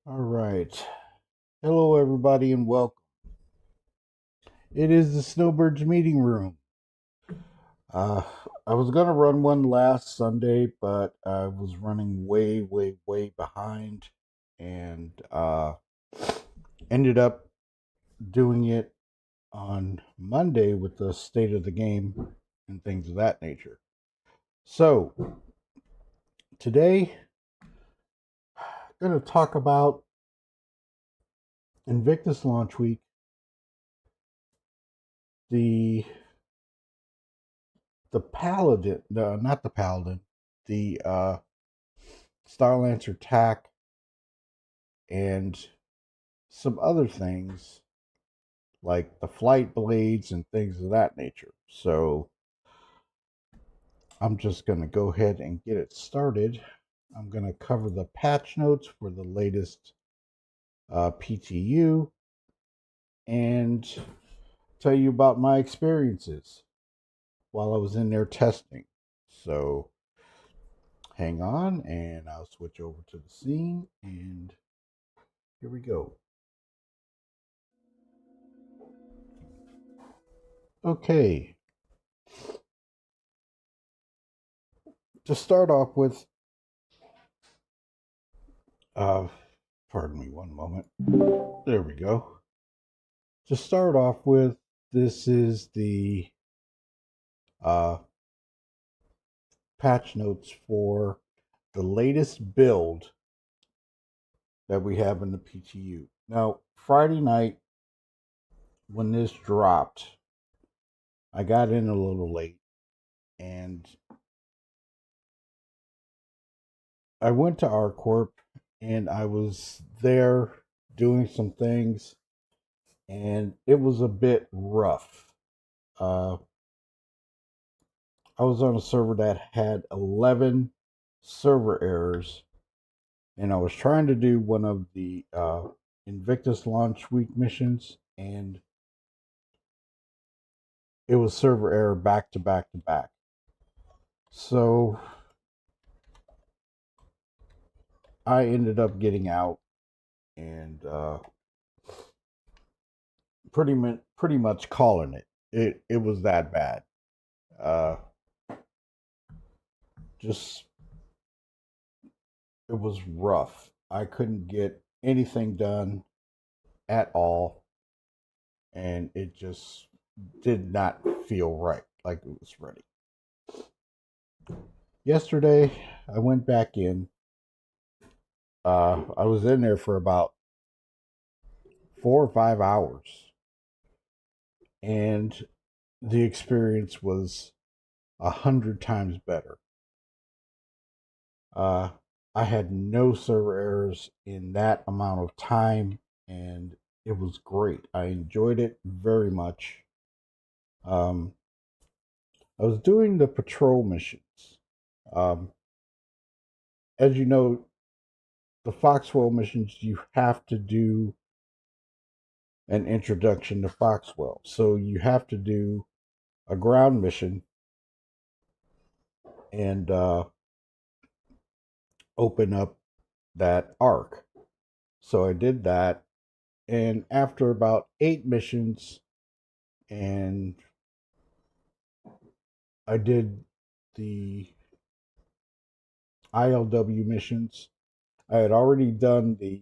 All right. Hello, everybody, and welcome. It is the Snowbirds meeting room. Uh, I was going to run one last Sunday, but I was running way behind and ended up doing it on Monday with the state of the game and things of that nature. So, today, I'm going to talk about Invictus launch week, the Paladin, not the Paladin, the Starlancer TAC, and some other things like the flight blades and things of that nature. So I'm just going to go ahead and get it started. I'm going to cover the patch notes for the latest PTU and tell you about my experiences while I was in there testing. So hang on, and I'll switch over to the scene, and here we go. Okay. To start off with, pardon me one moment. There we go. To start off with, this is the patch notes for the latest build that we have in the PTU. Now, Friday night, when this dropped, I got in a little late, and I went to RCorp, and I was there doing some things, and it was a bit rough. I was on a server that had 11 server errors, and I was trying to do one of the Invictus launch week missions, and it was server error back to back to back. So I ended up getting out and pretty much calling it. It was that bad. Just it was rough. I couldn't get anything done at all, and it just did not feel right, like it was ready. Yesterday, I went back in. I was in there for about 4 or 5 hours, and the experience was 100 times better. I had no server errors in that amount of time, and it was great. I enjoyed it very much. I was doing the patrol missions. Um, as you know, the Foxwell missions, you have to do an introduction to Foxwell. So you have to do a ground mission and open up that arc. So I did that. And after about 8 missions, and I did the ILW missions, I had already done the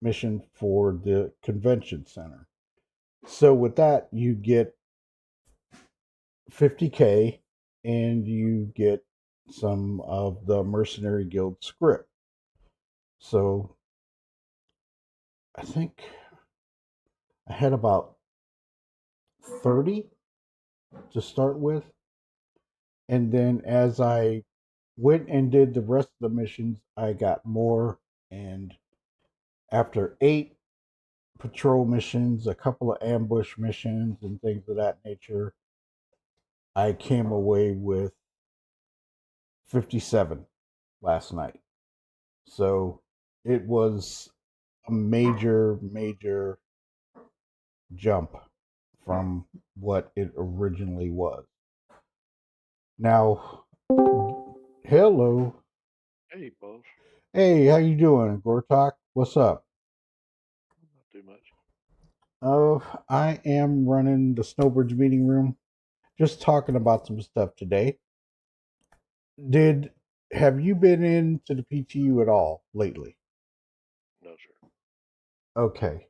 mission for the convention center. So with that, you get 50K and you get some of the Mercenary Guild script. So I think I had about 30 to start with. And then as I went and did the rest of the missions. I got more, and after 8 patrol missions, a couple of ambush missions, and things of that nature, I came away with 57 last night. So it was a major jump from what it originally was. Now, hello. Hey, boss. Hey, how you doing, Gortok? What's up? Not too much. I am running the Snowbirds meeting room, just talking about some stuff today. Did have you been into the PTU at all lately? No, sir. Okay.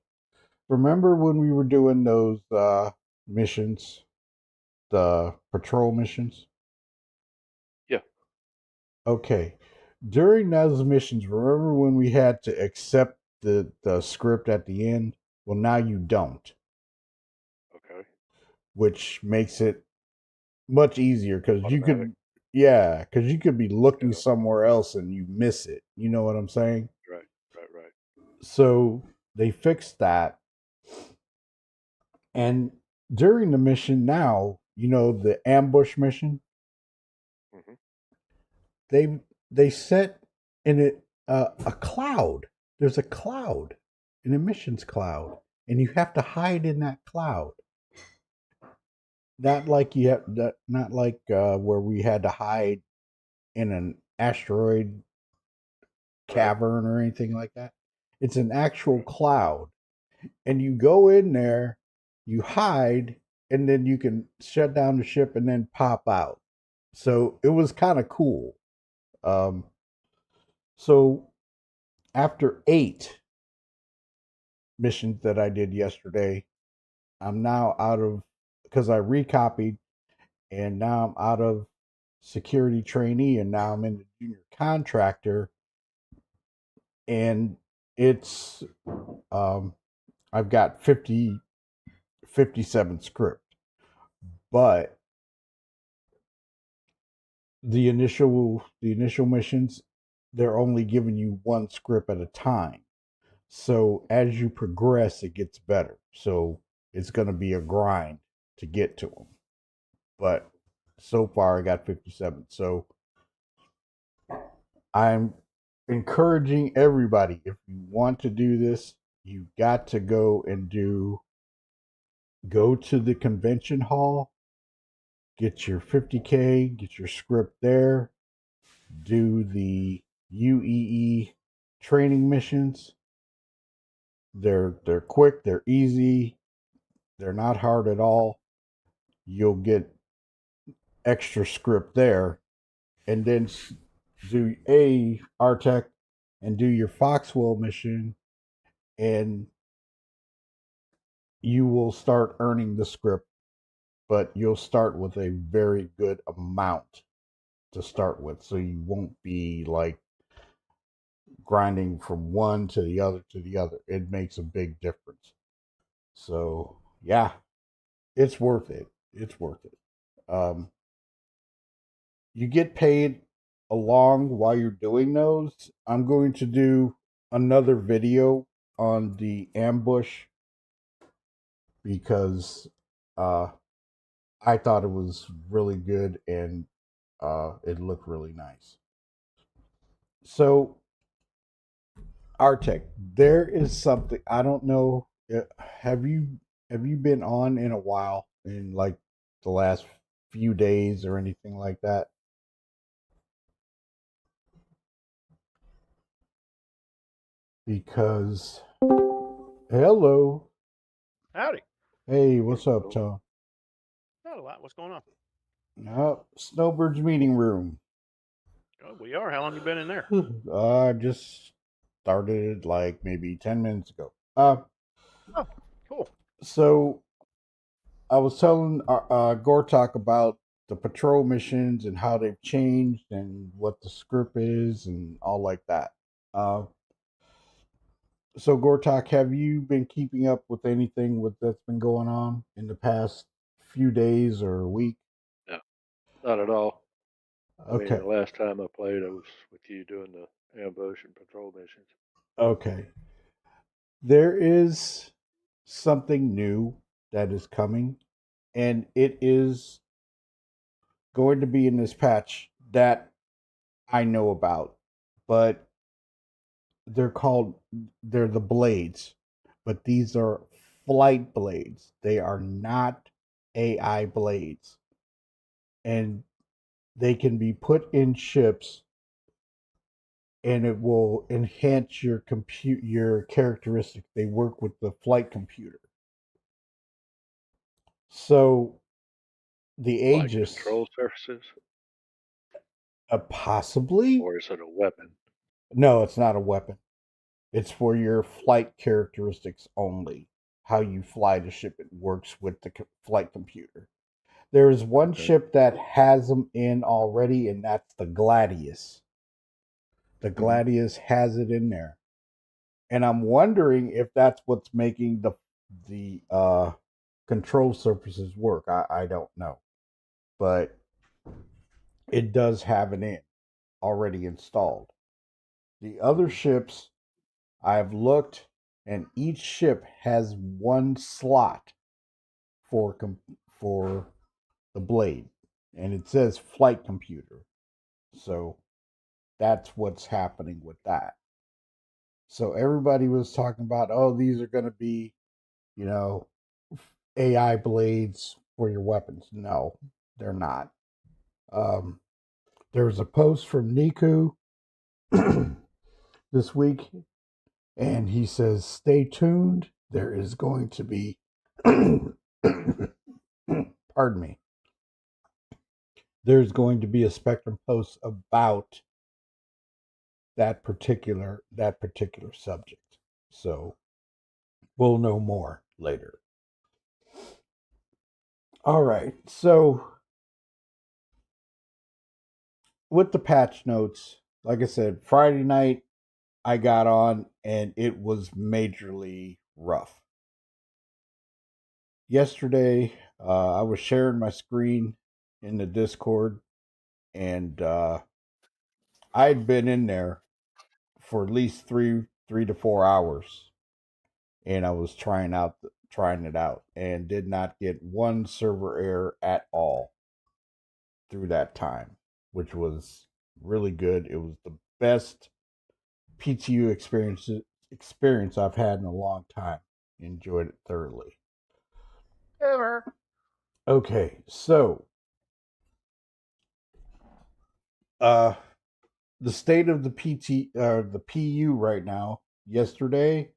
Remember when we were doing those missions, the patrol missions? Yeah. Okay. During those missions, remember when we had to accept the script at the end? Well, now you don't, Okay. which makes it much easier because you Automatic. could, yeah, because you could be looking Yeah. somewhere else and you miss it. You know what I'm saying? Right. Right. So they fixed that. And during the mission now, the ambush mission, Mm-hmm. they they set in it a cloud. There's a cloud, an emissions cloud, and you have to hide in that cloud. Not like not like where we had to hide in an asteroid cavern or anything like that. It's an actual cloud, and you go in there, you hide, and then you can shut down the ship and then pop out. So it was kind of cool. Um, so after 8 missions that I did yesterday, I'm now out of, because I recopied, and now I'm out of security trainee, and now I'm in the junior contractor, and it's I've got 57 script, but the initial missions, they're only giving you one script at a time. So as you progress, it gets better. So it's going to be a grind to get to them. But so far, I got 57. So I'm encouraging everybody, if you want to do this, you got to go to the convention hall, get your 50K, get your script there, do the UEE training missions. They're quick, they're easy, they're not hard at all. You'll get extra script there, and then do a RTEC and do your Foxwell mission, and you will start earning the script, but you'll start with a very good amount to start with, so you won't be like grinding from one to the other to the other. It makes a big difference. So yeah, it's worth it. It's worth it. You get paid along while you're doing those. I'm going to do another video on the ambush because uh, I thought it was really good, and it looked really nice. So, Artec, there is something I don't know. Have you been on in a while, in like the last few days or anything like that? Because hello, Howdy. hey, what's up, Tom? Not a lot. What's going on? Snowbird's meeting room. Oh, we are. How long you been in there? Just started like maybe 10 minutes ago. Oh, cool. So I was telling Gortok about the patrol missions and how they've changed and what the script is and all like that. Uh, so Gortok, have you been keeping up with anything that's been going on in the past few days or a week? No, not at all. I mean, Okay. the last time I played, I was with you doing the ambush and patrol missions. Okay. There is something new that is coming, and it is going to be in this patch that I know about, but they're the blades, but these are flight blades. They are not AI blades, and they can be put in ships, and it will enhance your characteristics. They work with the flight computer. So the Like Aegis, control surfaces, possibly. or is it a weapon? No, it's not a weapon. It's for your flight characteristics only. How you fly the ship, it works with the flight computer. There is one Okay. ship that has them in already, and that's the Gladius. The Gladius has it in there, and I'm wondering if that's what's making the control surfaces work. I don't know, but it does have it in already installed. The other ships I've looked, and each ship has one slot for the blade, and it says flight computer. So that's what's happening with that. So everybody was talking about, oh, these are going to be, you know, AI blades for your weapons. No, they're not. There was a post from Niku this week, and he says, stay tuned. There is going to be, pardon me, there's going to be a Spectrum post about that particular subject. So we'll know more later. All right. So with the patch notes, like I said, Friday night I got on and it was majorly rough. Yesterday, I was sharing my screen in the Discord, and I'd been in there for at least three to 4 hours, and I was trying it out, and did not get one server error at all through that time, which was really good. It was the best PTU experience I've had in a long time. Enjoyed it thoroughly. Ever. Okay, so the state of the PU right now. Yesterday,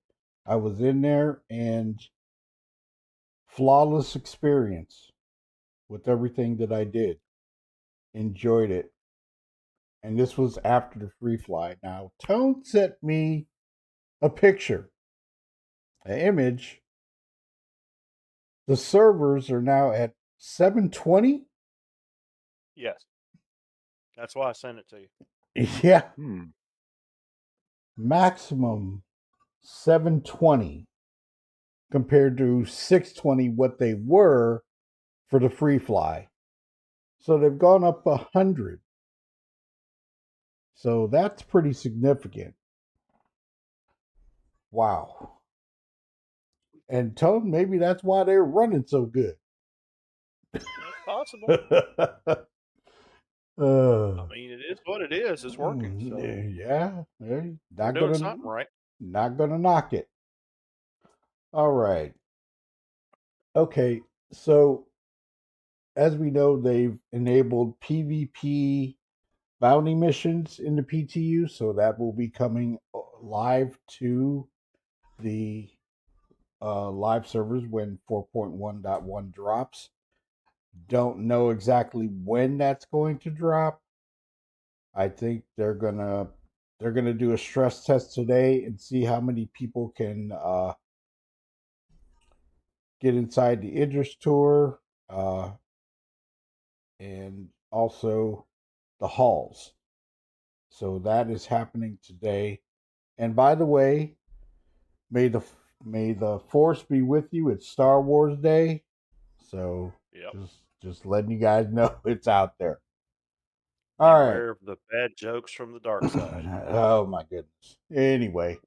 I was in there and flawless experience with everything that I did. Enjoyed it. And this was after the free fly. Now, Tone sent me a picture, an image. The servers are now at 720. Yes. That's why I sent it to you. Yeah, Hmm. maximum 720 compared to 620 what they were for the free fly. So they've gone up 100. So that's pretty significant. Wow. And Tone, maybe that's why they're running so good. That's possible. I mean, it is what it is. It's working. So yeah, we're not doing gonna something right. not gonna knock it. All right. Okay. So as we know, they've enabled PvP bounty missions in the PTU, so that will be coming live to the live servers when 4.1.1 drops. Don't know exactly when that's going to drop. I think they're gonna do a stress test today and see how many people can get inside the Idris tour, and also the halls. So that is happening today. And by the way, may the force be with you. It's Star Wars Day, so Yep. just letting you guys know it's out there. All right. Beware of the bad jokes from the dark side. Oh my goodness. Anyway.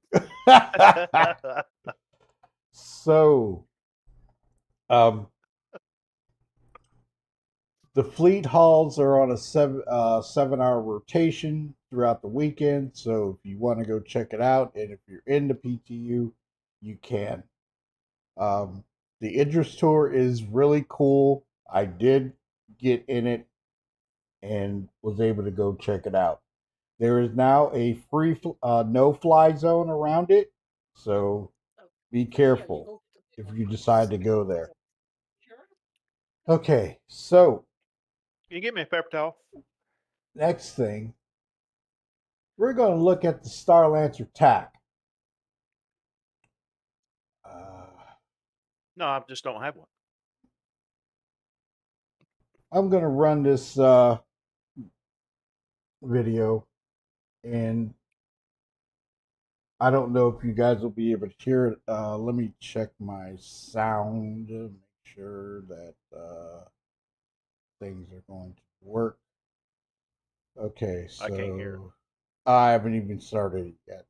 So, the fleet hauls are on a 7-hour rotation throughout the weekend. So if you want to go check it out, and if you're into PTU, you can. The Idris tour is really cool. I did get in it and was able to go check it out. There is now a free no-fly zone around it, so be careful if you decide to go there. Okay, so Can you give me a paper towel? next thing, we're going to look at the Starlancer TAC. No, I just don't have one. I'm going to run this video, and I don't know if you guys will be able to hear it. Let me check my sound to make sure that things are going to work. Okay, so I can't hear it. I haven't even started it yet.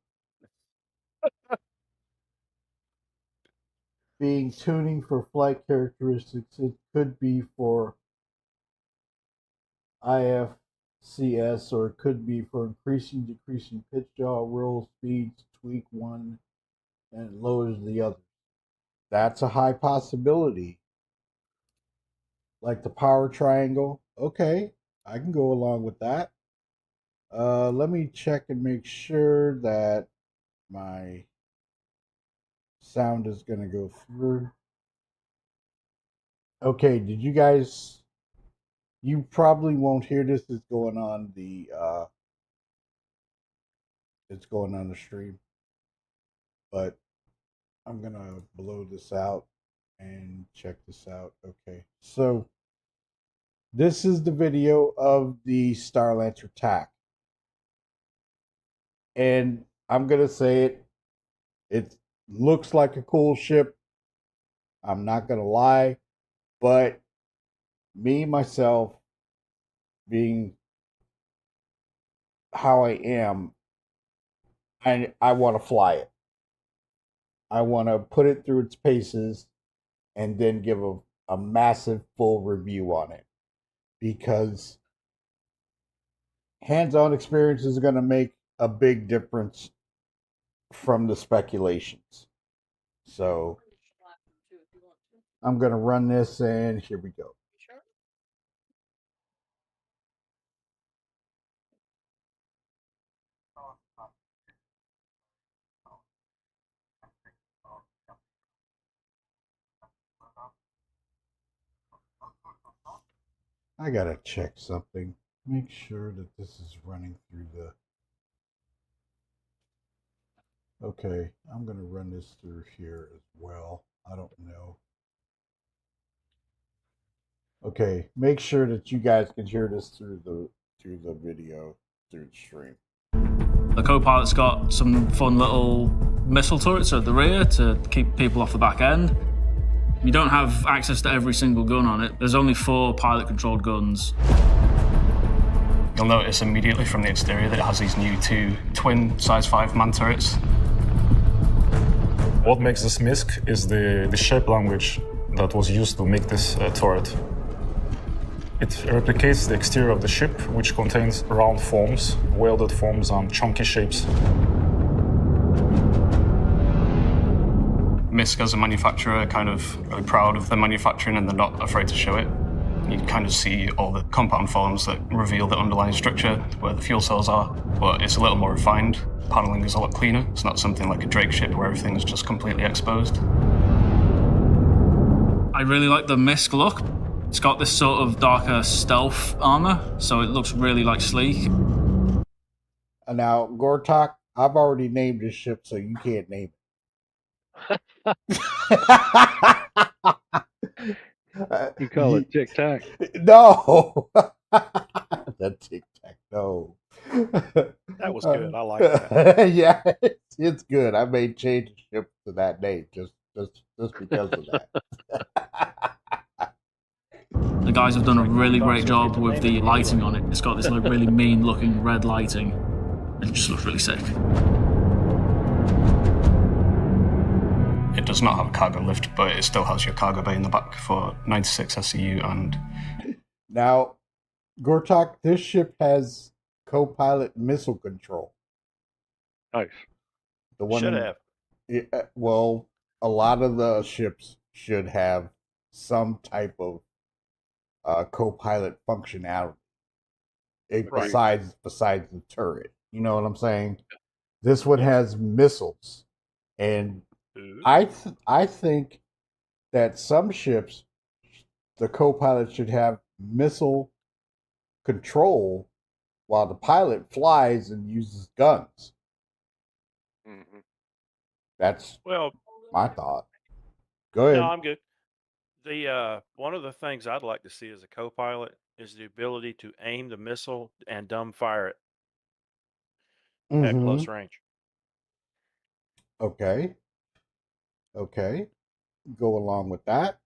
Being tuning for flight characteristics, it could be for IFCS, or it could be for increasing, decreasing pitch yaw, roll speeds, tweak one, and it lowers the other. That's a high possibility. Like the power triangle. Okay, I can go along with that. Let me check and make sure that my sound is going to go through. Okay, did you guys, you probably won't hear this, it's going on the stream, but I'm going to blow this out and check this out. Okay, so this is the video of the Starlancer TAC. And I'm going to say it, it looks like a cool ship. I'm not going to lie, but me, myself, being how I am, I want to fly it. I want to put it through its paces and then give a massive full review on it, because hands-on experience is going to make a big difference from the speculations. So I'm going to run this, and here we go. I gotta check something. Make sure that this is running through the... Okay, I'm gonna run this through here as well. I don't know. Okay, make sure that you guys can hear this through the video, through the stream. The co-pilot's got some fun little missile turrets at the rear to keep people off the back end. You don't have access to every single gun on it. There's only 4 pilot-controlled guns. You'll notice immediately from the exterior that it has these new 2 twin size 5 man turrets. What makes this MISC is the shape language that was used to make this turret. It replicates the exterior of the ship, which contains round forms, welded forms, and chunky shapes. MISC as a manufacturer are kind of really proud of their manufacturing, and they're not afraid to show it. You kind of see all the compound forms that reveal the underlying structure, where the fuel cells are, but it's a little more refined. Paneling is a lot cleaner. It's not something like a Drake ship where everything is just completely exposed. I really like the MISC look. It's got this sort of darker stealth armor, so it looks really like sleek. Now, Gortok, I've already named this ship, so you can't name it. You call it Tic Tac? No. The Tic Tac, no. That was good. I like that. Yeah, it's good. I may change the ship to that name just because of that. The guys have done a really great job with the lighting on it. It's got this like really mean looking red lighting. It just looks really sick. It does not have a cargo lift, but it still has your cargo bay in the back for 96 SCU and... Now, Gortok, this ship has co-pilot missile control. Nice. The one Should in- have. well, a lot of the ships should have some type of co-pilot functionality. Besides the turret. You know what I'm saying? This one has missiles. And I think that some ships, the co-pilot should have missile control while the pilot flies and uses guns. Mm-hmm. That's Well, my thought. Go ahead. no, I'm good. The one of the things I'd like to see as a co-pilot is the ability to aim the missile and dumb fire it at Mhm. close range. Okay. Go along with that.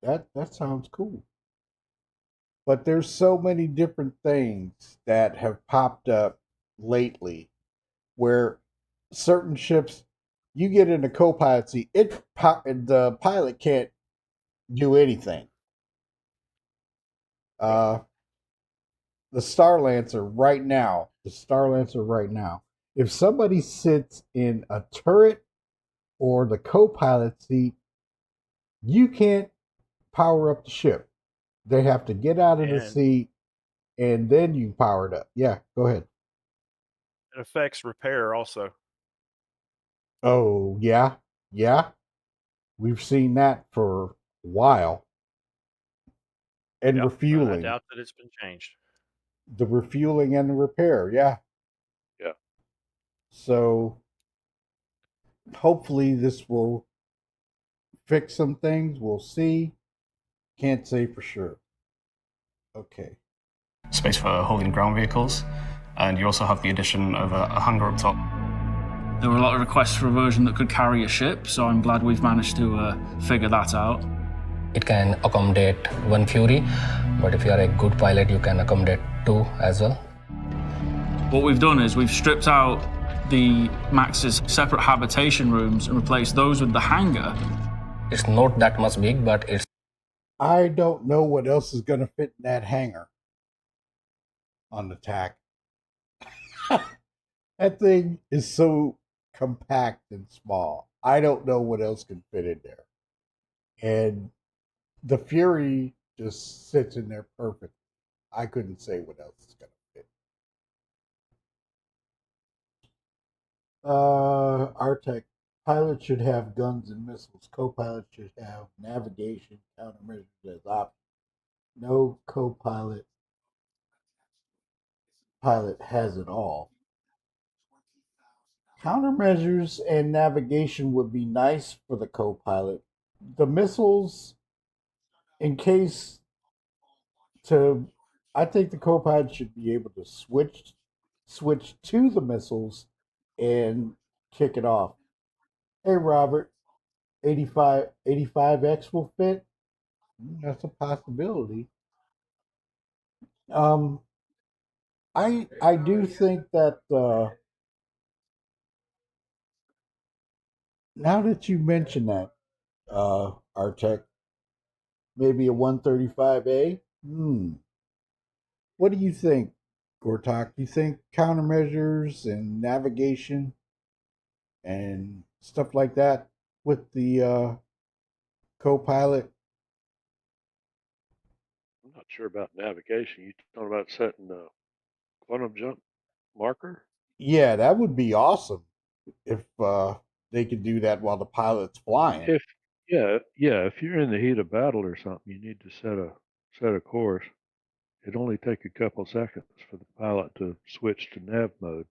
That sounds cool. But there's so many different things that have popped up lately where certain ships, you get in the co-pilot seat, the pilot can't do anything. The Starlancer right now, if somebody sits in a turret or the co-pilot seat, you can't power up the ship. They have to get out of the seat and then you power it up. Yeah, go ahead. It affects repair also. Oh, yeah. We've seen that for a while. And refueling. I doubt that it's been changed. The refueling and the repair, yeah. Yeah. So hopefully this will fix some things. We'll see. Can't say for sure. Okay. Space for hauling ground vehicles, and you also have the addition of a hangar up top. There were a lot of requests for a version that could carry a ship, so I'm glad we've managed to figure that out. It can accommodate one Fury, but if you are a good pilot, you can accommodate two as well. What we've done is we've stripped out the Max's separate habitation rooms and replaced those with the hangar. It's not that much big, but it's... I don't know what else is going to fit in that hangar on the TAC. That thing is so compact and small. I don't know what else can fit in there. And the Fury just sits in there perfect. I couldn't say what else is going to fit. Artec, pilot should have guns and missiles. Co-pilot should have navigation, countermeasures as options. No co-pilot has it all. Countermeasures and navigation would be nice for the co-pilot. The missiles, in case I think the co-pilot should be able to switch to the missiles and kick it off. Hey, Robert, 85X will fit? That's a possibility. I do think that now that you mention that, Artec, maybe a 135A. What do you think, Gortok? Do you think countermeasures and navigation and stuff like that with the co-pilot? I'm not sure about navigation. You talking about setting the quantum jump marker? Yeah, that would be awesome if they could do that while the pilot's flying. If you're in the heat of battle or something, you need to set a course. It'd only take a couple seconds for the pilot to switch to nav mode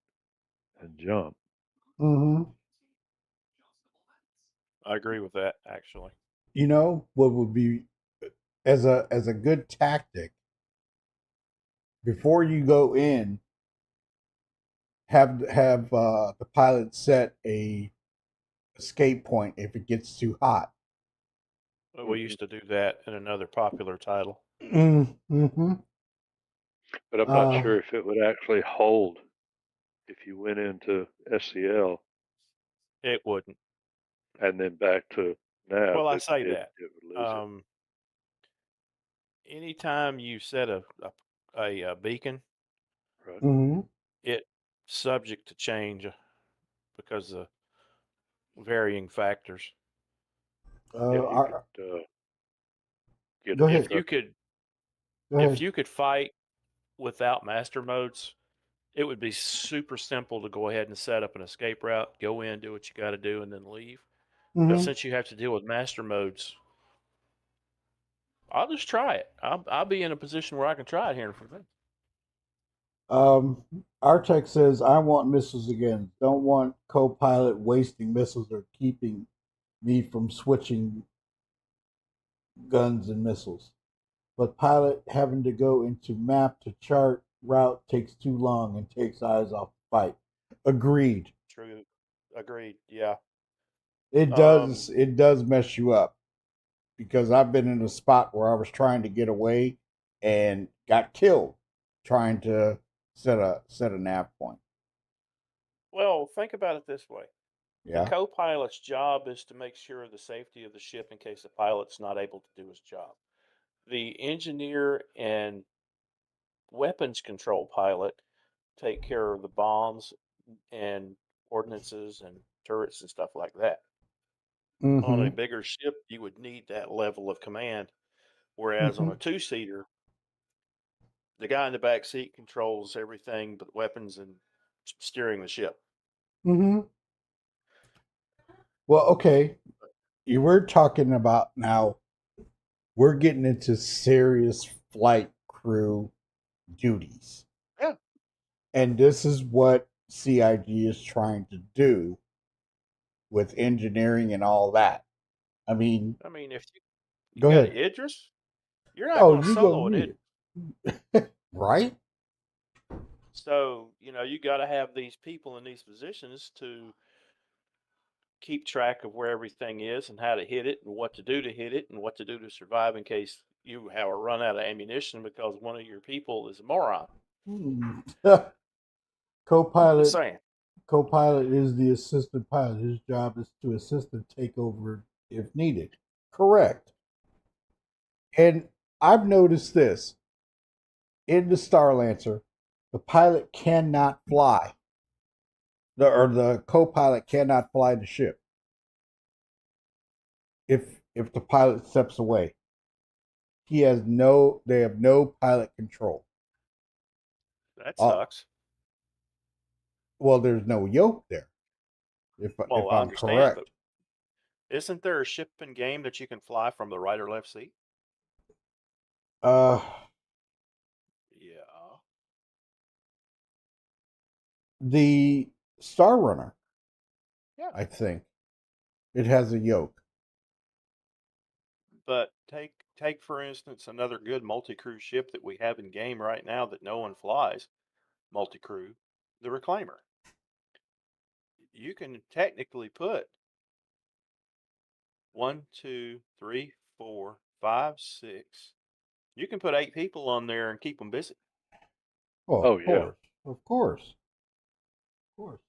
and jump. Mm-hmm. I agree with that, actually. You know what would be as a good tactic before you go in, have the pilot set a escape point if it gets too hot. We used to do that in another popular title. Mm-hmm. But I'm not sure if it would actually hold if you went into SCL It wouldn't. and then back to nav. Well, I say it that. would lose it. Anytime you set a beacon, Right. Mm-hmm. it's subject to change because of varying factors. Yeah, you Our, could get go a ahead. If you could, Go if ahead. you could fight without master modes, it would be super simple to go ahead and set up an escape route, go in, do what you got to do, and then leave. But Mm-hmm. since you have to deal with master modes, I'll just try it. I'll be in a position where I can try it here in a few minutes. Artec says, I want missiles again. Don't want Copilot wasting missiles or keeping me from switching guns and missiles. But pilot having to go into map to chart route takes too long and takes eyes off the fight. Agreed. True. Agreed. Yeah. It does mess you up because I've been in a spot where I was trying to get away and got killed trying to set a nav point. Well, think about it this way. The Yeah. co-pilot's job is to make sure the safety of the ship in case the pilot's not able to do his job. The engineer and weapons control pilot take care of the bombs and ordnances and turrets and stuff like that. On a Mm-hmm. bigger ship, you would need that level of command. Whereas on a two-seater, the guy in the back seat controls everything but weapons and steering the ship. Mm-hmm. Well, okay. You were talking about now we're getting into serious flight crew duties. Yeah. And this is what CIG is trying to do with engineering and all that. I mean, If you go got ahead. Idris, you're not Oh, going to you go solo read it. it. Right? So, you got to have these people in these positions to keep track of where everything is and how to hit it and what to do to hit it and what to do to survive in case you have a run out of ammunition because one of your people is a moron. Just Co-pilot saying. Co-pilot is the assistant pilot. His job is to assist and take over if needed. Correct. And I've noticed this. In the Starlancer, the pilot cannot fly. The co-pilot cannot fly the ship if the pilot steps away. They have no pilot control. That sucks. Well, there's no yoke there. If I I'm understand, correct. but isn't there a ship in game that you can fly from the right or left seat? Uh Yeah. the Star Runner, Yeah. I think. It has a yoke. But take for instance another good multi-crew ship that we have in game right now that no one flies, multi-crew, the Reclaimer. You can technically put 1, 2, 3, 4, 5, 6. You can put 8 people on there and keep them busy. Oh, Oh, of yeah. course. Of course. Of course.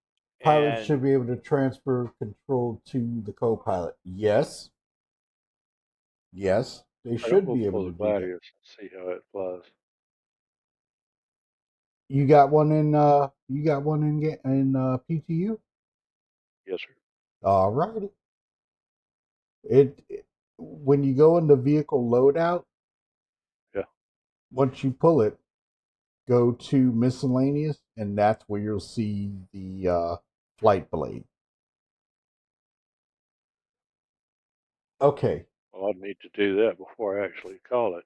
Pilots should And be able to transfer control to the co-pilot. Yes. Yes. They I'm should gonna be able pull to the do that. Gladius and see how it flies. You got one in PTU? Yes, sir. All righty. When you go in the vehicle loadout, Yeah. once you pull it, go to miscellaneous, and that's where you'll see the flight blade. Okay. Well, I'd need to do that before I actually call it.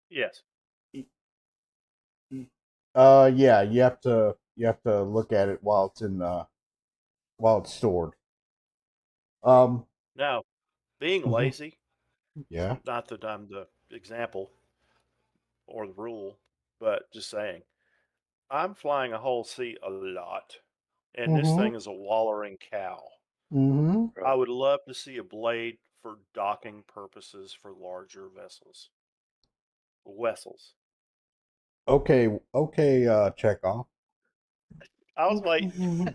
yes, Yeah, you have to look at it while it's stored. now being Mhm. lazy, Yeah. not that I'm the example or the rule, but just saying, I'm flying a whole seat a lot, and this Mhm. thing is a wallering cow. Mhm. I would love to see a blade for docking purposes for larger vessels. vessels. Okay, Chekhov. I was waiting.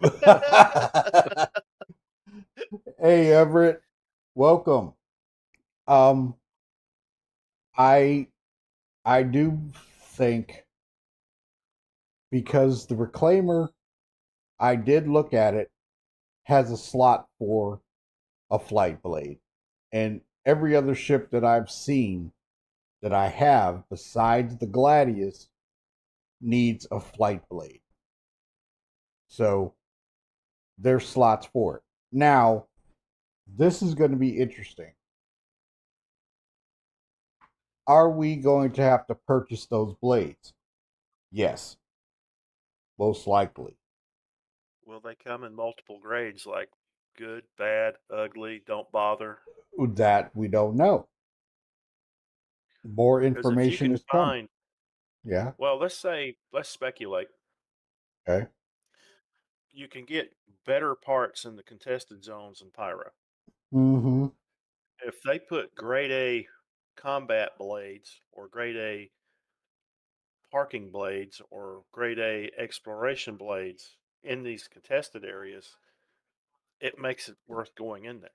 Hey, Everett, welcome. I do think, because the reclaimer, I did look at it, has a slot for a flight blade, and every other ship that I've seen that I have besides the Gladius needs a flight blade. So there's slots for it. Now, this is going to be interesting. Are we going to have to purchase those blades? Yes, most likely. Will they come in multiple grades, like good, bad, ugly, don't bother? That we don't know. More Because if you information can is coming. find, Yeah. well, let's speculate. Okay. You can get better parts in the contested zones in Pyro. Mm-hmm. If they put grade A combat blades or grade A parking blades or grade A exploration blades in these contested areas, it makes it worth going in there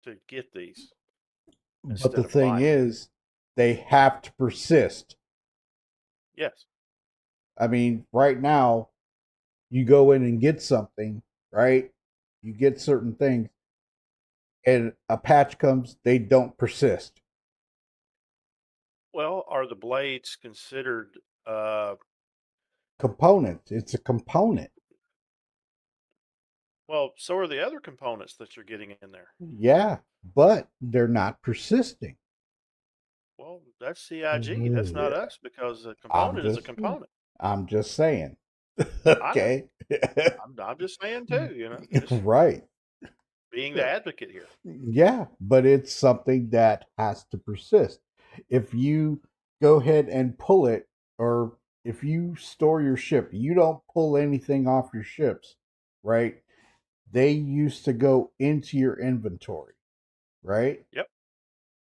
to get these But instead the of thing buying. is, they have to persist. Yes. I mean, right now, you go in and get something, right? You get certain things, and a patch comes, they don't persist. Well, are the blades considered Components. It's a component. well, so are the other components that you're getting in there. Yeah, but they're not persisting. Well, that's CIG. That's not us, because a I'm component is a just component. I'm just saying. I know. Okay. I'm just saying too, just Right. being the advocate here. Yeah, but it's something that has to persist. If you go ahead and pull it, or if you store your ship, you don't pull anything off your ships, right? They used to go into your inventory, right? Yep.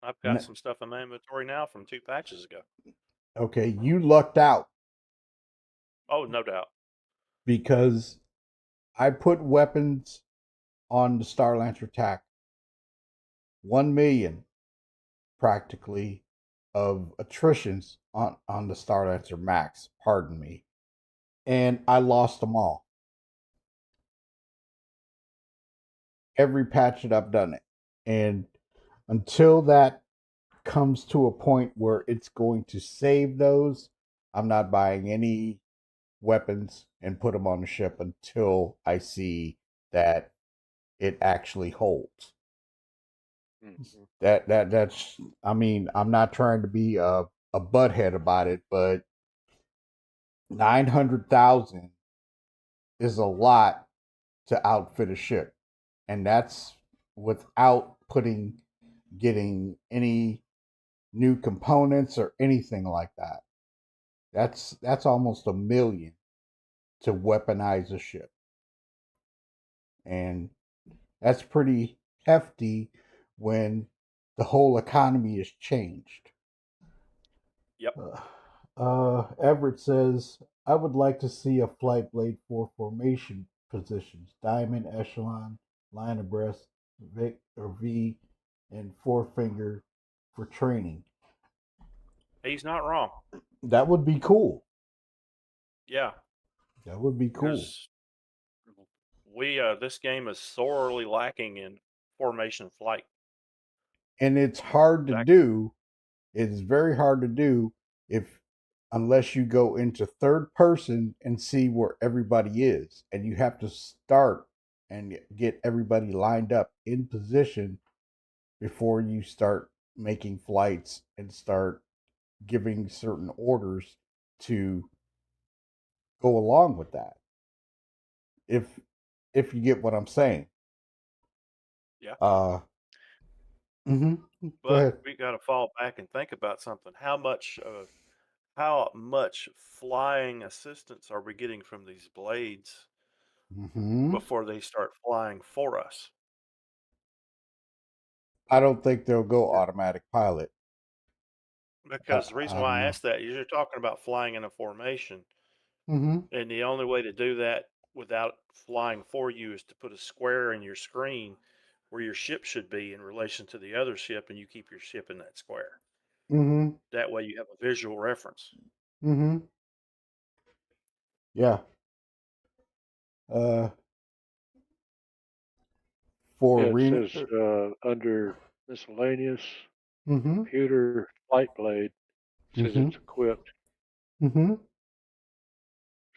I've got some stuff in my inventory now from 2 patches ago. Okay, you lucked out Oh, no doubt. because I put weapons on the Star Lancer attack. 1 million practically of attritions on the Star Lancer Max, pardon me. And I lost them all. Every patch that I've done it. And until that comes to a point where it's going to save those, I'm not buying any weapons and put them on the ship until I see that it actually holds. Mm-hmm. That's, I mean, I'm not trying to be a butthead about it, but 900,000 is a lot to outfit a ship, and that's without getting any new components or anything like that. That's almost $1 million to weaponize a ship, and that's pretty hefty when the whole economy has changed. Yep. Everett says, I would like to see a flight blade for formation positions: diamond, echelon, line abreast, Vic or V, and forefinger for training. He's not wrong. That would be cool. Yeah. That would be cool. Because this game is sorely lacking in formation flight. And it's hard to do. It's very hard to do unless you go into third person and see where everybody is, and you have to start and get everybody lined up in position before you start making flights and start giving certain orders to go along with that. If you get what I'm saying. Yeah. Go But ahead. we got to fall back and think about something. How much flying assistance are we getting from these blades before they start flying for us? I don't think they'll go automatic pilot. Because the reason why I don't know. asked that is you're talking about flying in a formation, Mm-hmm. and the only way to do that without flying for you is to put a square in your screen where your ship should be in relation to the other ship, and you keep your ship in that square. Mm-hmm. That way you have a visual reference. Mm-hmm. Yeah. For Yeah, it Rena. says under miscellaneous Mm-hmm. computer flight blade, says Mm-hmm. it's equipped. Mm-hmm.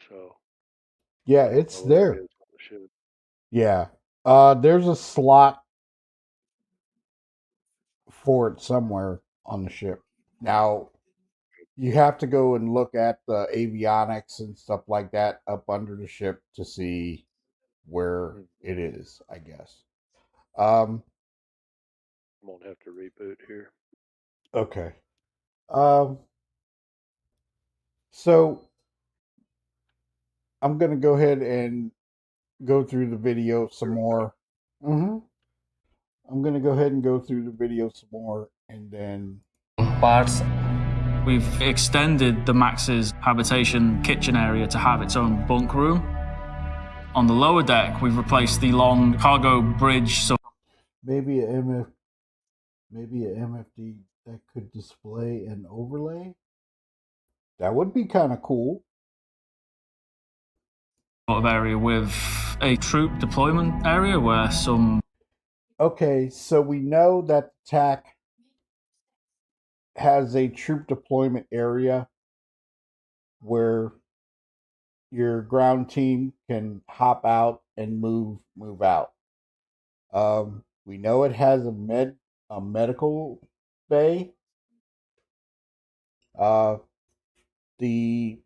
So Yeah, I don't it's know where there. it is on the ship. Yeah. There's a slot for it somewhere on the ship. Now, you have to go and look at the avionics and stuff like that up under the ship to see where it is, I guess. I'm gonna have to reboot here. Okay. Um, so I'm gonna go ahead and go through the video some more. Mm-hmm. I'm gonna go ahead and go through the video some more, and then Parts. We've extended the Max's habitation kitchen area to have its own bunk room. On the lower deck, we've replaced the long cargo bridge, so maybe maybe a MFD that could display an overlay. That would be kind of cool. sort of area with a troop deployment area where some Okay, so we know that the TAC has a troop deployment area where your ground team can hop out and move out. We know it has a medical bay. Uh, the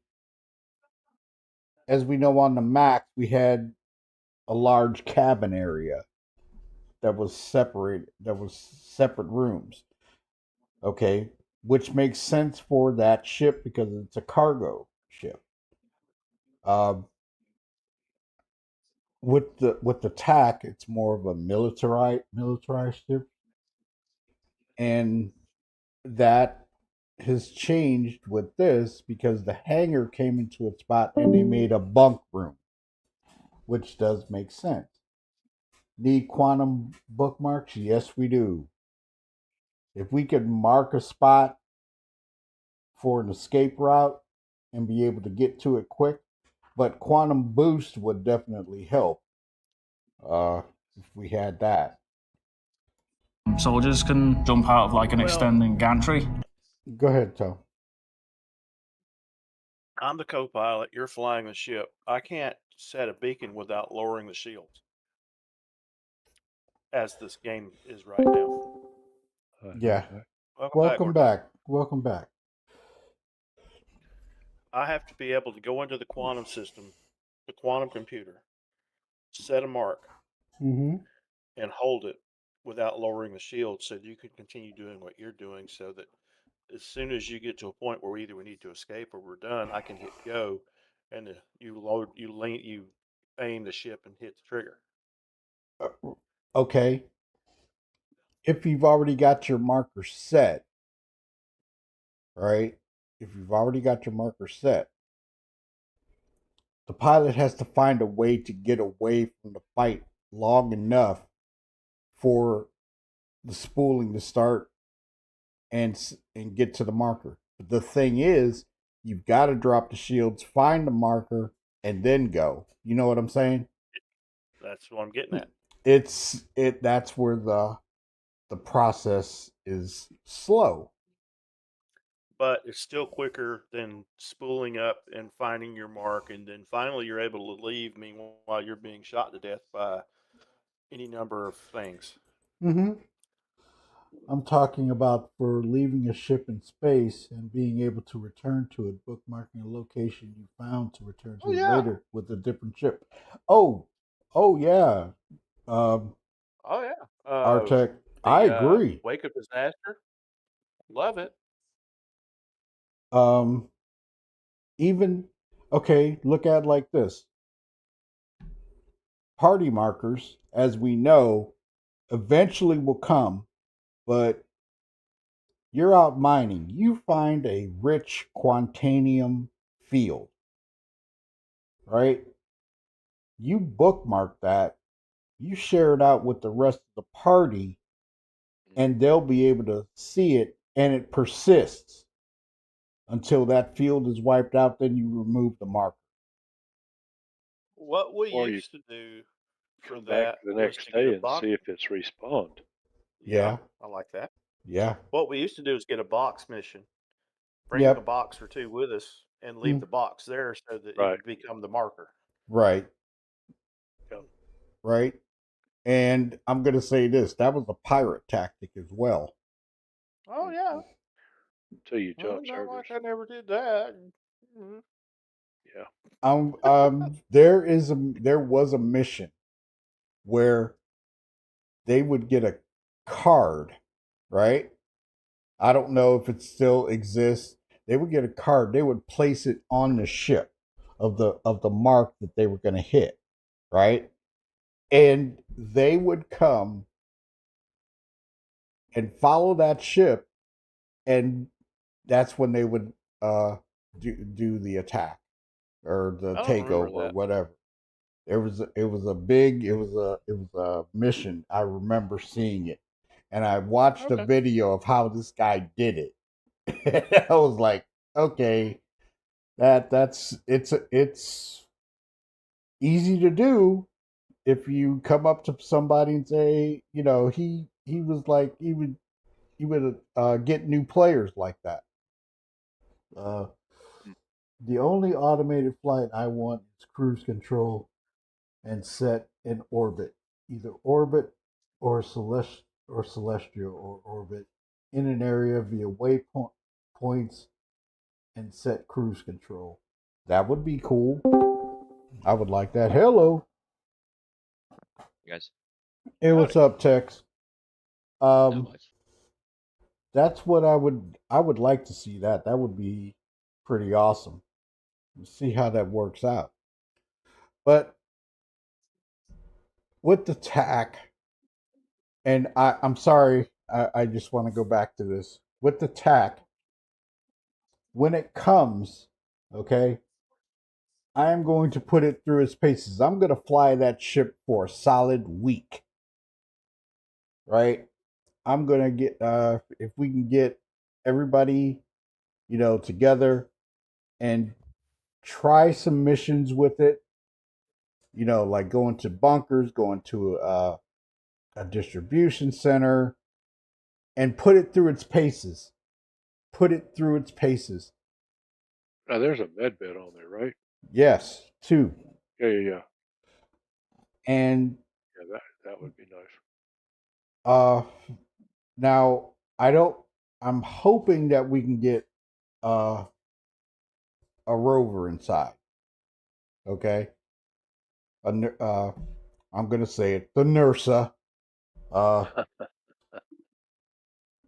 as we know on the Mac, we had a large cabin area that was separate rooms. Okay, which makes sense for that ship because it's a cargo ship. With the TAC, it's more of a militarized ship, and that has changed with this because the hangar came into its spot and they made a bunk room, which does make sense. Need quantum bookmarks? Yes, we do. If we could mark a spot for an escape route and be able to get to it quick, but quantum boost would definitely help if we had that. soldiers can jump out of like an extending gantry. Go ahead, Tom. I'm the co-pilot. You're flying the ship. I can't set a beacon without lowering the shields, as this game is right now. Yeah. Welcome back. Welcome back. I have to be able to go into the quantum system, the quantum computer, set a mark, Mm-hmm. and hold it without lowering the shield so that you can continue doing what you're doing, so that as soon as you get to a point where either we need to escape or we're done, I can hit go, and you aim the ship and hit the trigger. Okay. If you've already got your marker set, right? If you've already got your marker set, the pilot has to find a way to get away from the fight long enough for the spooling to start and get to the marker. But the thing is, you've got to drop the shields, find the marker, and then go. You know what I'm saying? That's what I'm getting at. That's where the process is slow. But it's still quicker than spooling up and finding your mark, and then finally you're able to leave. Meanwhile, you're being shot to death by any number of things. Mm-hmm. I'm talking about for leaving a ship in space and being able to return to it, bookmarking a location you found to return to later with a different ship. Oh yeah. Oh yeah. Artec, I agree. Wake of Disaster. Love it. Even okay, look at it like this. Party markers, as we know, eventually will come, but You're out mining. You find a rich quantanium field, right? You bookmark that. You share it out with the rest of the party, and they'll be able to see it, and it persists until that field is wiped out. Then you remove the marker. What we Or you used to do for come back that the was next to get day a and box. see if it's respawned. Yeah. I like that. Yeah. What we used to do is get a box mission, bring Yep. a box or two with us, and leave the box there so that it Right. would become the marker. Right. Yep. Right. And I'm going to say this, that was a pirate tactic as well. Oh yeah. Until you Well, jump not servers. like I never did that. Mhm. Yeah. There was a mission where they would get a card, right? I don't know if it still exists. They would get a card. They would place it on the ship of the mark that they were going to hit, right? And they would come and follow that ship, and that's when they would do the attack or the I don't remember takeover or that. whatever. It was a mission. I remember seeing it, and I watched a Okay. video of how this guy did it. I was like, okay, it's easy to do if you come up to somebody and say, you know, he was like he would get new players like that. The only automated flight I want is cruise control and set in orbit, either orbit or celestial or orbit in an area via waypoints and set cruise control. That would be cool. I would like that. Hello. You guys. Hey, what's up, Tex? Not much. That's what I would like to see that. That would be pretty awesome. Let's see how that works out. But with the TAC, and I'm sorry, I just want to go back to this. With the TAC, when it comes, okay, I am going to put it through its paces. I'm going to fly that ship for a solid week. Right? I'm going to get, if we can get everybody, you know, together and try some missions with it, you know, like going to bunkers, going to a distribution center, and put it through its paces. Put it through its paces. Now there's a med bed on there, right? Yes, 2. Yeah. And Yeah, that would be nice. Now I'm hoping that we can get a rover inside. Okay? I'm going to say it, the NURSA.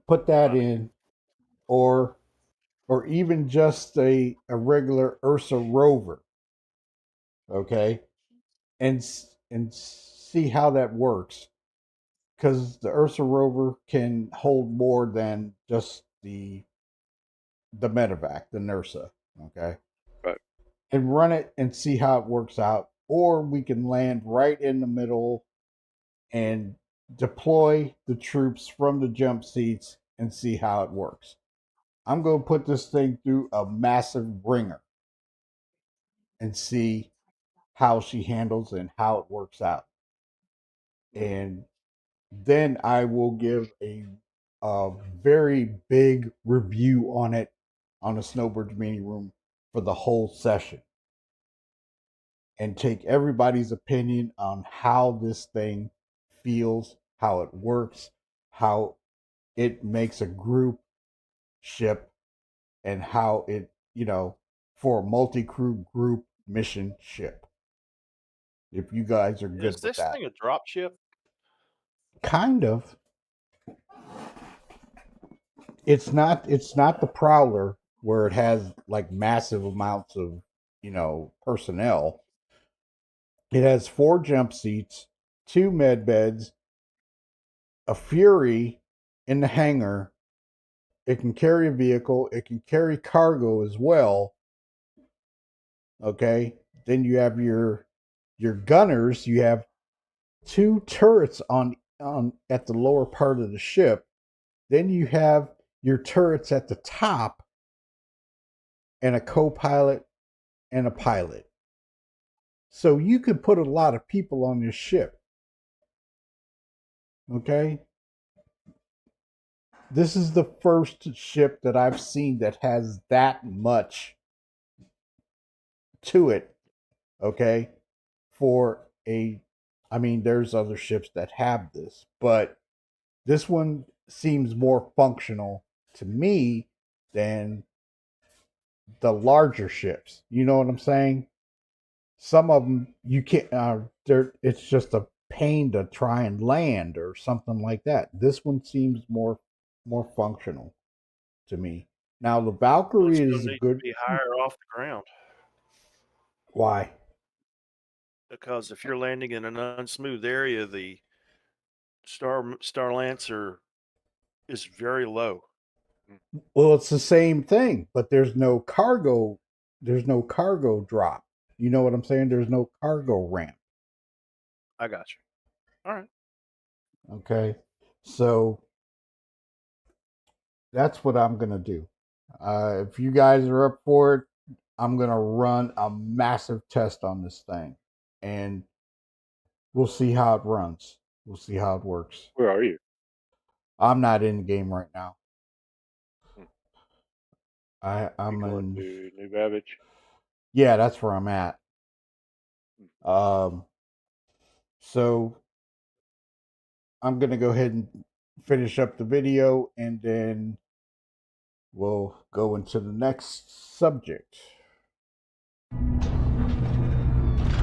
Put that in, or even just a regular Ursa rover. Okay? And see how that works, because the Ursa rover can hold more than just the medevac, the NURSA. Okay, right, and run it and see how it works out. Or we can land right in the middle and deploy the troops from the jump seats and see how it works. I'm going to put this thing through a massive ringer and see how she handles and how it works out. And then I will give a very big review on it on the Snowbirds meeting room for the whole session, and take everybody's opinion on how this thing feels, how it works, how it makes a group ship, and how it, you know, for a multi-crew group mission ship. If you guys are good Is with this that. thing a drop ship? Kind of. It's not the Prowler where it has like massive amounts of, you know, personnel. It has 4 jump seats, 2 med beds, a Fury in the hangar, It can carry a vehicle. It can carry cargo as well. Okay. Then you have your gunners. You have 2 turrets on at the lower part of the ship. Then you have your turrets at the top, and a co-pilot and a pilot. So you could put a lot of people on this ship. Okay? This is the first ship that I've seen that has that much to it. Okay? There's other ships that have this, but this one seems more functional to me than the larger ships. You know what I'm saying? Some of them you can't. It's just a pain to try and land or something like that. This one seems more functional to me. Now the Valkyrie is a good. Be higher off the ground. Why? Because if you're landing in an unsmooth area, the Star Lancer is very low. Well, it's the same thing, but there's no cargo. There's no cargo drop. You know what I'm saying? There's no cargo ramp. I got you. All right. Okay. So that's what I'm going to do. If you guys are up for it, I'm going to run a massive test on this thing. And we'll see how it runs. We'll see how it works. Where are you? I'm not in the game right now. I'm going in to New Babbage. Yeah, that's where I'm at. So I'm gonna go ahead and finish up the video, and then we'll go into the next subject.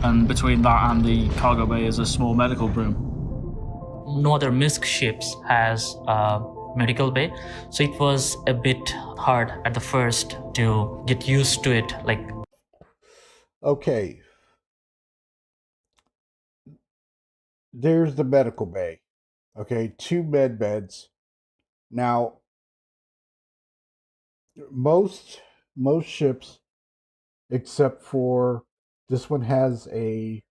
And between that and the cargo bay is a small medical room. No other MISC ships has a medical bay, so it was a bit hard at the first to get used to it. Okay, there's the medical bay. Okay, 2 med beds. Now, most ships, except for this one, has 2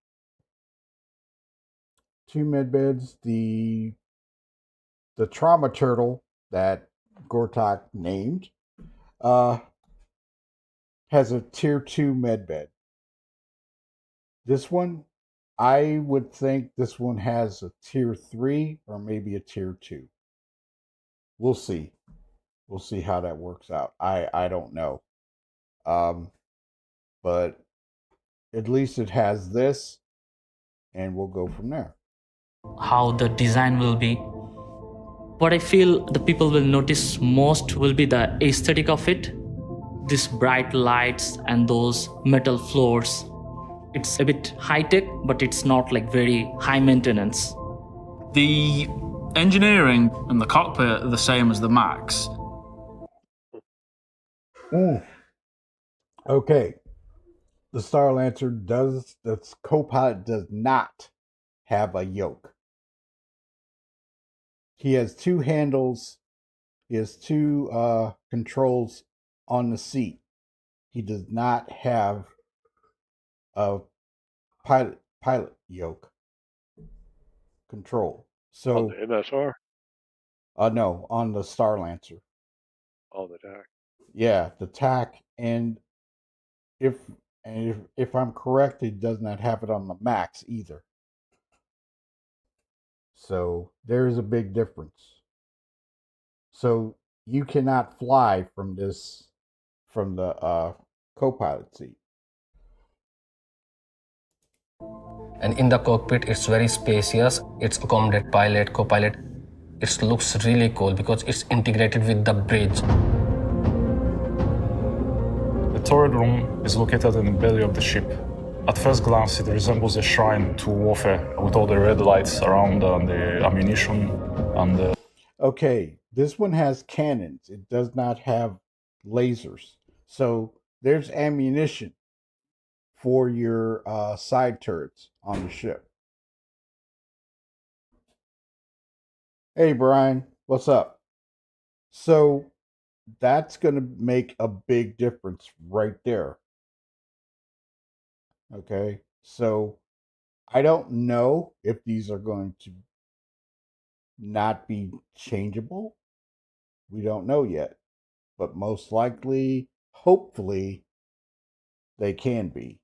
med beds. The trauma turtle that Gortok named has a tier 2 med bed. This one, I would think this one has a tier 3 or maybe a tier 2. We'll see. We'll see how that works out. I don't know. But at least it has this, and we'll go from there. How the design will be. What I feel the people will notice most will be the aesthetic of it. These bright lights and those metal floors. It's a bit high-tech, but it's not very high maintenance. The engineering and the cockpit are the same as the Max. Okay. The Star Lancer the co-pilot does not have a yoke. He has 2 handles. He has 2 controls on the seat. He does not have a pilot yoke control. So On the MSR? No, on the Star Lancer. On the TAC. Yeah, the TAC, and if I'm correct, he does not have it on the Max either. So there's a big difference. So you cannot fly from the co-pilot seat. And in the cockpit, it's very spacious. It's accommodate pilot, co-pilot. It looks really cool because it's integrated with the bridge. The turret room is located in the belly of the ship. At first glance, it resembles a shrine to warfare with all the red lights around and the ammunition and the... Okay, this one has cannons. It does not have lasers. So there's ammunition for your side turrets on the ship. Hey, Brian, what's up? So that's going to make a big difference right there. Okay, so I don't know if these are going to not be changeable. We don't know yet, but most likely, hopefully, they can be.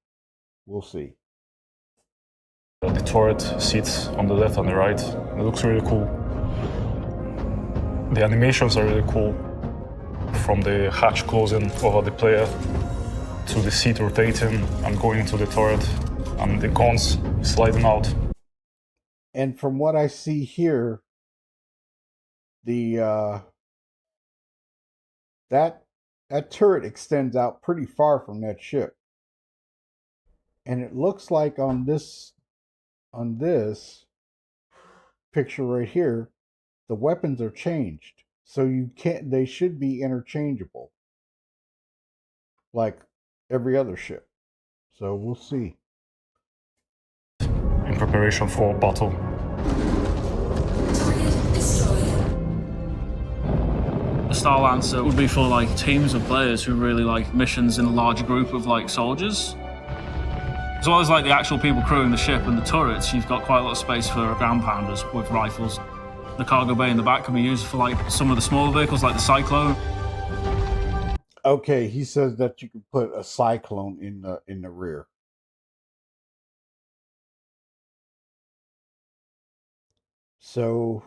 We'll see. The turret sits on the left and the right. It looks really cool. The animations are really cool. From the hatch closing over the player to the seat rotating and going into the turret and the guns sliding out. And from what I see here, the that turret extends out pretty far from that ship. And it looks like on this picture right here, the weapons are changed. So they should be interchangeable. Like every other ship. So we'll see. In preparation for battle. The Star Lancer would be for like teams of players who really like missions in a large group of like soldiers. As well as like the actual people crewing the ship and the turrets, you've got quite a lot of space for ground pounders with rifles. The cargo bay in the back can be used for like some of the smaller vehicles like the Cyclone. Okay, he says that you can put a Cyclone in the rear. So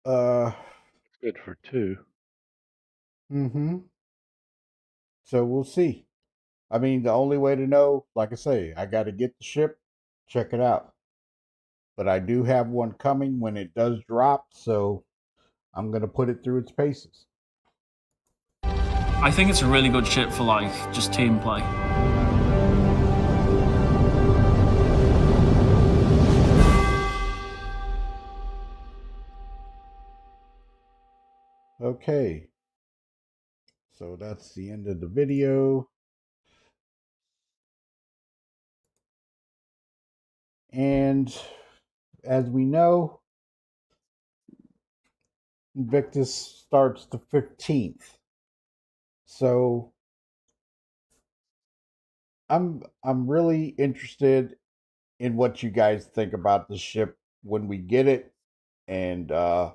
it's good for 2. So we'll see. I mean, the only way to know, like I say, I got to get the ship, check it out. But I do have one coming when it does drop, so I'm going to put it through its paces. I think it's a really good ship for like just team play. Okay. So that's the end of the video. And as we know, Invictus starts the 15th. So I'm really interested in what you guys think about the ship when we get it and run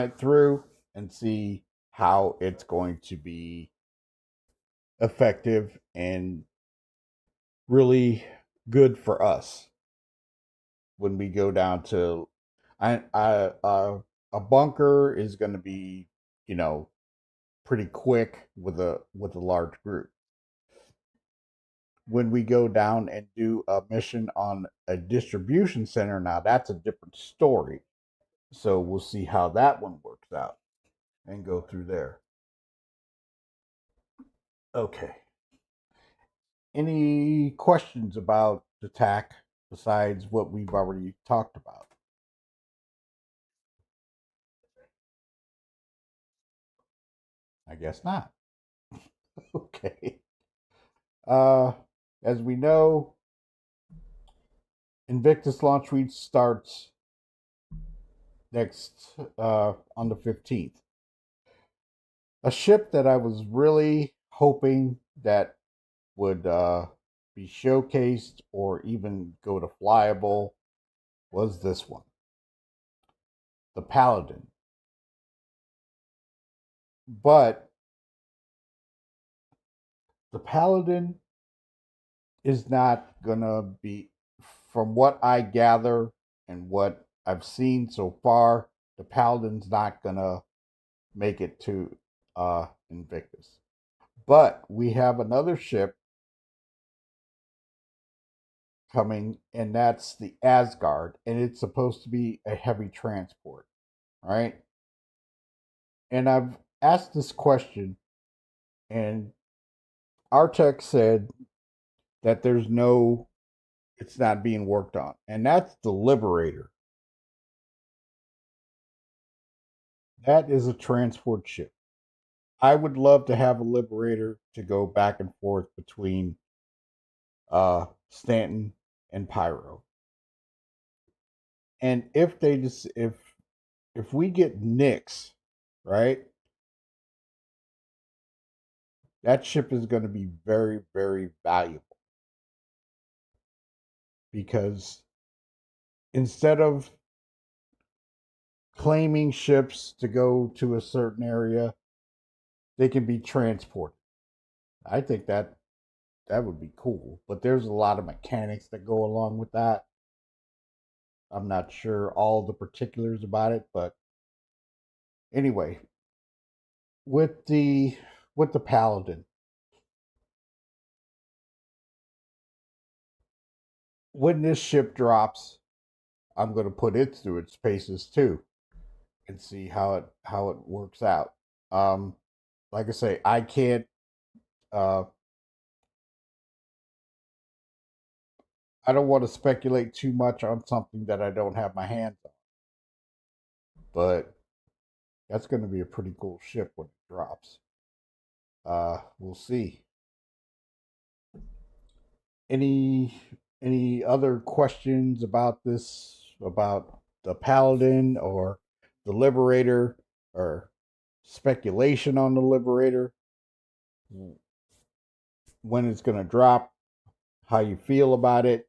it through and see how it's going to be effective and really good for us when we go down to a bunker is going to be, you know, pretty quick with a large group. When we go down and do a mission on a distribution center, now that's a different story. So we'll see how that one works out and go through there. Okay. Any questions about the TAC besides what we've already talked about? I guess not. Okay. As we know, Invictus Launch Week starts next on the 15th. A ship that I was really hoping that would be showcased or even go to flyable was this one, the Paladin. But the Paladin is not gonna be, from what I gather and what I've seen so far, the Paladin's not gonna make it to Invictus. But we have another ship coming, and that's the Asgard, and it's supposed to be a heavy transport, right? And I've asked this question, and Artec said that it's not being worked on, and that's the Liberator. That is a transport ship. I would love to have a Liberator to go back and forth between Stanton and Pyro. And if we get Nyx right? That chip is going to be very, very valuable because instead of claiming ships to go to a certain area, they can be transported. I think that would be cool, but there's a lot of mechanics that go along with that. I'm not sure all the particulars about it, but anyway, with the Paladin, when this ship drops, I'm going to put it through its paces too and see how it works out. Like I say, I can't I don't want to speculate too much on something that I don't have my hands on. But that's going to be a pretty cool ship when it drops. We'll see. Any other questions about this, about the Paladin or the Liberator, or speculation on the Liberator? When it's going to drop, how you feel about it,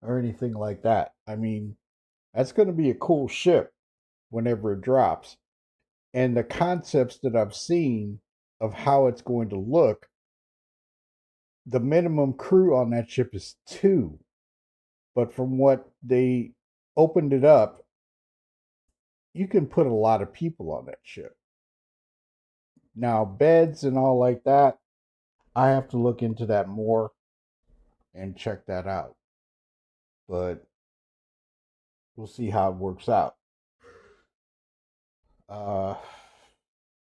or anything like that? I mean, that's going to be a cool ship whenever it drops. And the concepts that I've seen of how it's going to look, the minimum crew on that ship is 2. But from what they opened it up, you can put a lot of people on that ship. Now, beds and all like that, I have to look into that more and check that out. But we'll see how it works out.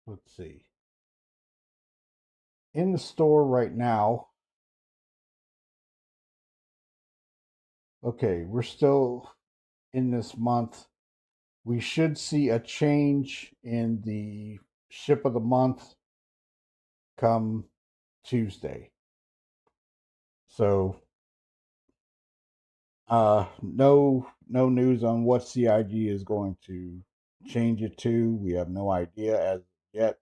Let's see. In the store right now, okay, we're still in this month. We should see a change in the ship of the month come Tuesday. So, no news on what CIG is going to change it to. We have no idea as yet.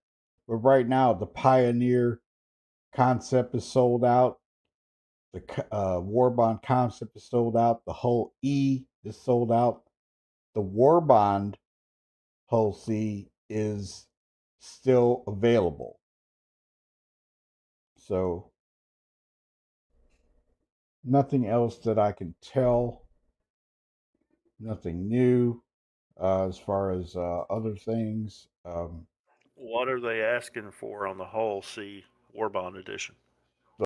But right now, the Pioneer concept is sold out. The Warbond concept is sold out. The whole E is sold out. The Warbond Hull C is still available. So, nothing else that I can tell. Nothing new as far as other things. What are they asking for on the Hull C Warbond edition?